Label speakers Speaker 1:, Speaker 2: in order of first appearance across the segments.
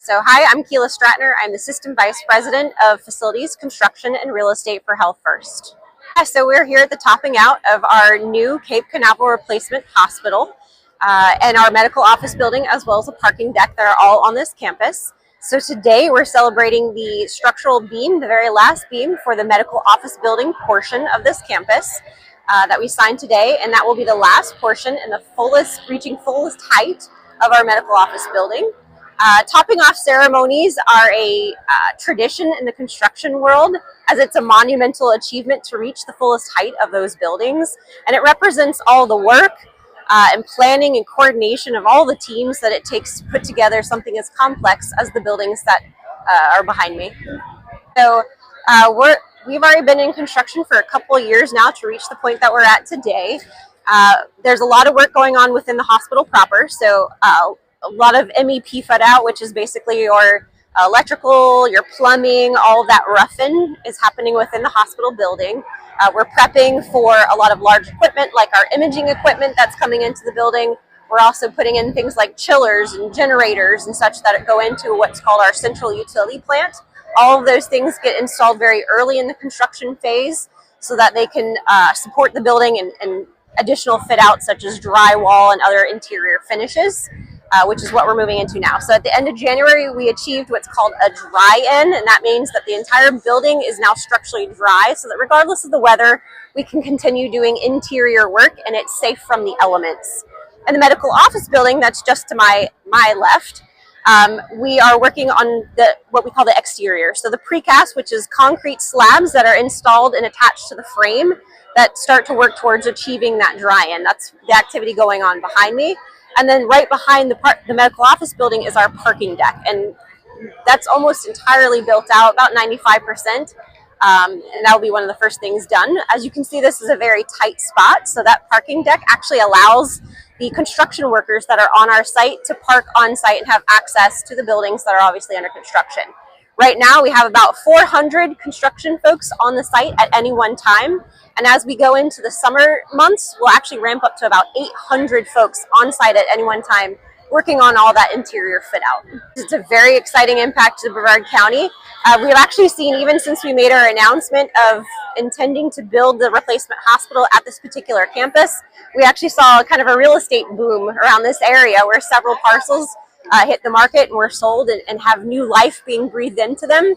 Speaker 1: So hi, I'm Keila Stradtner. I'm the System Vice President of Facilities, Construction, and Real Estate for Health First. So we're here at the topping out of our new Cape Canaveral Replacement Hospital and our medical office building, as well as a parking deck that are all on this campus. So today we're celebrating the structural beam, the very last beam for the medical office building portion of this campus that we signed today, and that will be the last portion and the reaching fullest height of our medical office building. Topping off ceremonies are a tradition in the construction world, as it's a monumental achievement to reach the fullest height of those buildings, and it represents all the work and planning and coordination of all the teams that it takes to put together something as complex as the buildings that are behind me. So we've already been in construction for a couple of years now to reach the point that we're at today. There's a lot of work going on within the hospital proper, so a lot of MEP fit out, which is basically your electrical, your plumbing, all of that rough-in is happening within the hospital building. We're prepping for a lot of large equipment, like our imaging equipment that's coming into the building. We're also putting in things like chillers and generators and such that go into what's called our central utility plant. All of those things get installed very early in the construction phase so that they can support the building and additional fit-outs such as drywall and other interior finishes. Which is what we're moving into now. So at the end of January, we achieved what's called a dry-in, and that means that the entire building is now structurally dry, so that regardless of the weather, we can continue doing interior work and it's safe from the elements. In the medical office building, that's just to my left, we are working on what we call the exterior. So the precast, which is concrete slabs that are installed and attached to the frame that start to work towards achieving that dry-in. That's the activity going on behind me. And then right behind the medical office building is our parking deck, and that's almost entirely built out, about 95%, and that will be one of the first things done. As you can see, this is a very tight spot, so that parking deck actually allows the construction workers that are on our site to park on site and have access to the buildings that are obviously under construction. Right now, we have about 400 construction folks on the site at any one time. And as we go into the summer months, we'll actually ramp up to about 800 folks on site at any one time, working on all that interior fit out. It's a very exciting impact to Brevard County. We've actually seen, even since we made our announcement of intending to build the replacement hospital at this particular campus, we actually saw kind of a real estate boom around this area where several parcels hit the market and were sold and have new life being breathed into them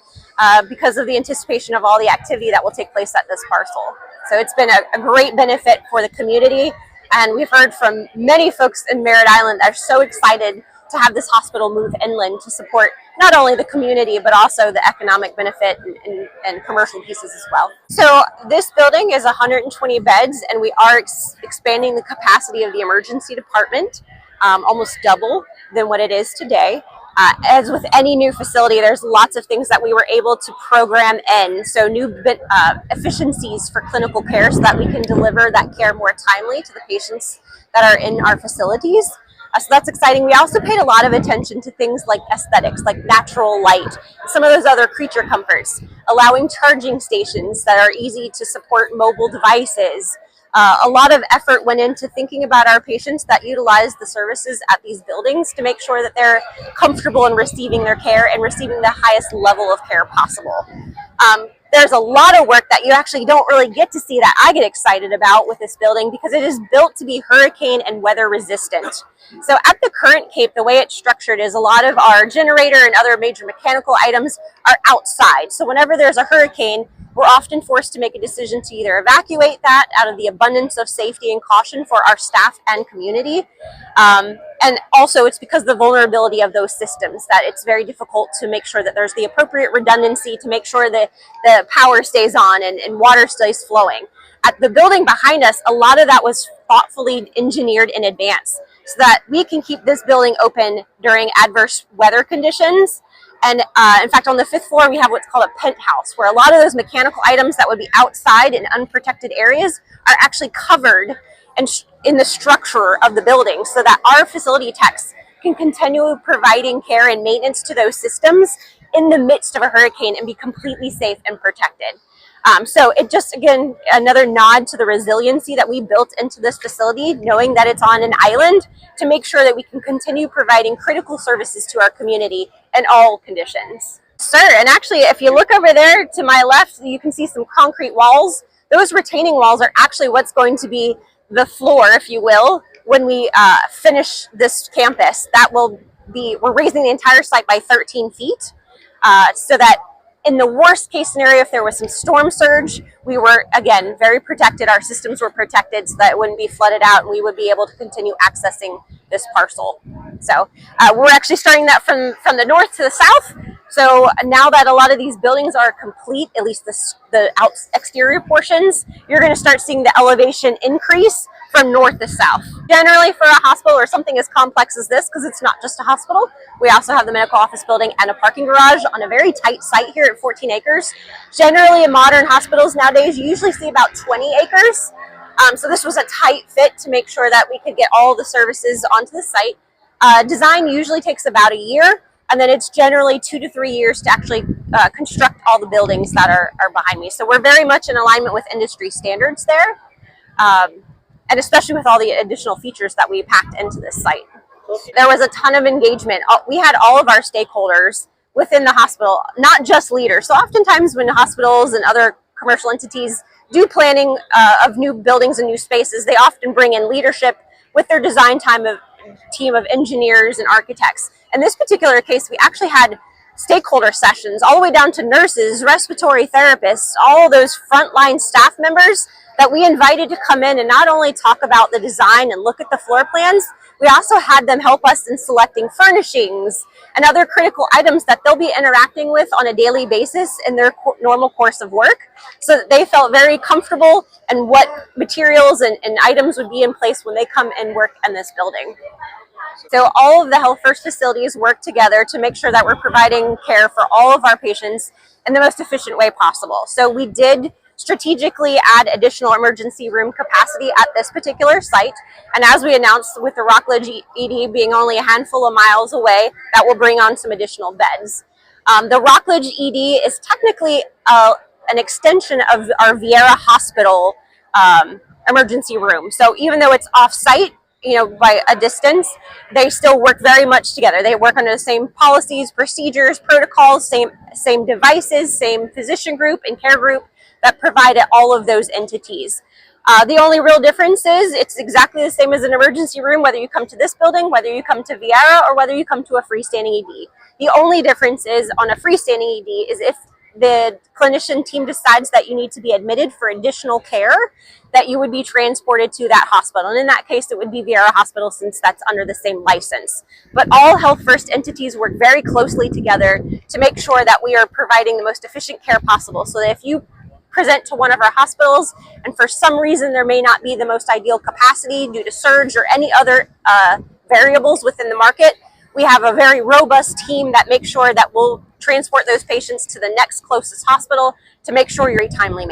Speaker 1: because of the anticipation of all the activity that will take place at this parcel. So it's been a great benefit for the community, and we've heard from many folks in Merritt Island that are so excited to have this hospital move inland to support not only the community but also the economic benefit and commercial pieces as well. So this building is 120 beds, and we are expanding the capacity of the emergency department, almost double than what it is today. As with any new facility, there's lots of things that we were able to program in. So new efficiencies for clinical care so that we can deliver that care more timely to the patients that are in our facilities. So that's exciting. We also paid a lot of attention to things like aesthetics, like natural light, some of those other creature comforts, allowing charging stations that are easy to support mobile devices. A lot of effort went into thinking about our patients that utilize the services at these buildings to make sure that they're comfortable in receiving their care and receiving the highest level of care possible. There's a lot of work that you actually don't really get to see that I get excited about with this building because it is built to be hurricane and weather resistant. So at the current Cape, the way it's structured is a lot of our generator and other major mechanical items are outside. So whenever there's a hurricane, we're often forced to make a decision to either evacuate that out of the abundance of safety and caution for our staff and community. And also it's because of the vulnerability of those systems that it's very difficult to make sure that there's the appropriate redundancy to make sure that the power stays on and water stays flowing. At the building behind us, a lot of that was thoughtfully engineered in advance so that we can keep this building open during adverse weather conditions. And in fact, on the 5th floor, we have what's called a penthouse, where a lot of those mechanical items that would be outside in unprotected areas are actually covered in the structure of the building so that our facility techs can continue providing care and maintenance to those systems in the midst of a hurricane and be completely safe and protected. So it just, again, another nod to the resiliency that we built into this facility, knowing that it's on an island, to make sure that we can continue providing critical services to our community in all conditions. Sir, and actually if you look over there to my left, you can see some concrete walls. Those retaining walls are actually what's going to be the floor, if you will, when we finish this campus. We're raising the entire site by 13 feet so that in the worst case scenario, if there was some storm surge, we were, again, very protected. Our systems were protected so that it wouldn't be flooded out and we would be able to continue accessing this parcel. So we're actually starting that from the north to the south. So now that a lot of these buildings are complete, at least the exterior portions, you're going to start seeing the elevation increase from north to south. Generally for a hospital or something as complex as this, because it's not just a hospital, we also have the medical office building and a parking garage on a very tight site here at 14 acres. Generally in modern hospitals nowadays, you usually see about 20 acres. So this was a tight fit to make sure that we could get all the services onto the site. Design usually takes about a year, and then it's generally 2 to 3 years to actually construct all the buildings that are behind me. So we're very much in alignment with industry standards there. And especially with all the additional features that we packed into this site. There was a ton of engagement. We had all of our stakeholders within the hospital, not just leaders. So oftentimes when hospitals and other commercial entities do planning of new buildings and new spaces, they often bring in leadership with their design team of engineers and architects. In this particular case, we actually had stakeholder sessions all the way down to nurses, respiratory therapists, all those frontline staff members that we invited to come in and not only talk about the design and look at the floor plans, we also had them help us in selecting furnishings and other critical items that they'll be interacting with on a daily basis in their normal course of work, so that they felt very comfortable and what materials and items would be in place when they come and work in this building. So all of the Health First facilities work together to make sure that we're providing care for all of our patients in the most efficient way possible. So we did strategically add additional emergency room capacity at this particular site. And as we announced, with the Rockledge ED being only a handful of miles away, that will bring on some additional beds. The Rockledge ED is technically an extension of our Vieira Hospital emergency room. So even though it's off-site, by a distance, they still work very much together. They work under the same policies, procedures, protocols, same devices, same physician group and care group that provide all of those entities. The only real difference is it's exactly the same as an emergency room, whether you come to this building, whether you come to Vieira, or whether you come to a freestanding ED. The only difference is on a freestanding ED is if the clinician team decides that you need to be admitted for additional care, that you would be transported to that hospital. And in that case, it would be Vieira Hospital, since that's under the same license. But all Health First entities work very closely together to make sure that we are providing the most efficient care possible, so that if you present to one of our hospitals and for some reason there may not be the most ideal capacity due to surge or any other variables within the market, we have a very robust team that makes sure that we'll transport those patients to the next closest hospital to make sure you're in a timely manner.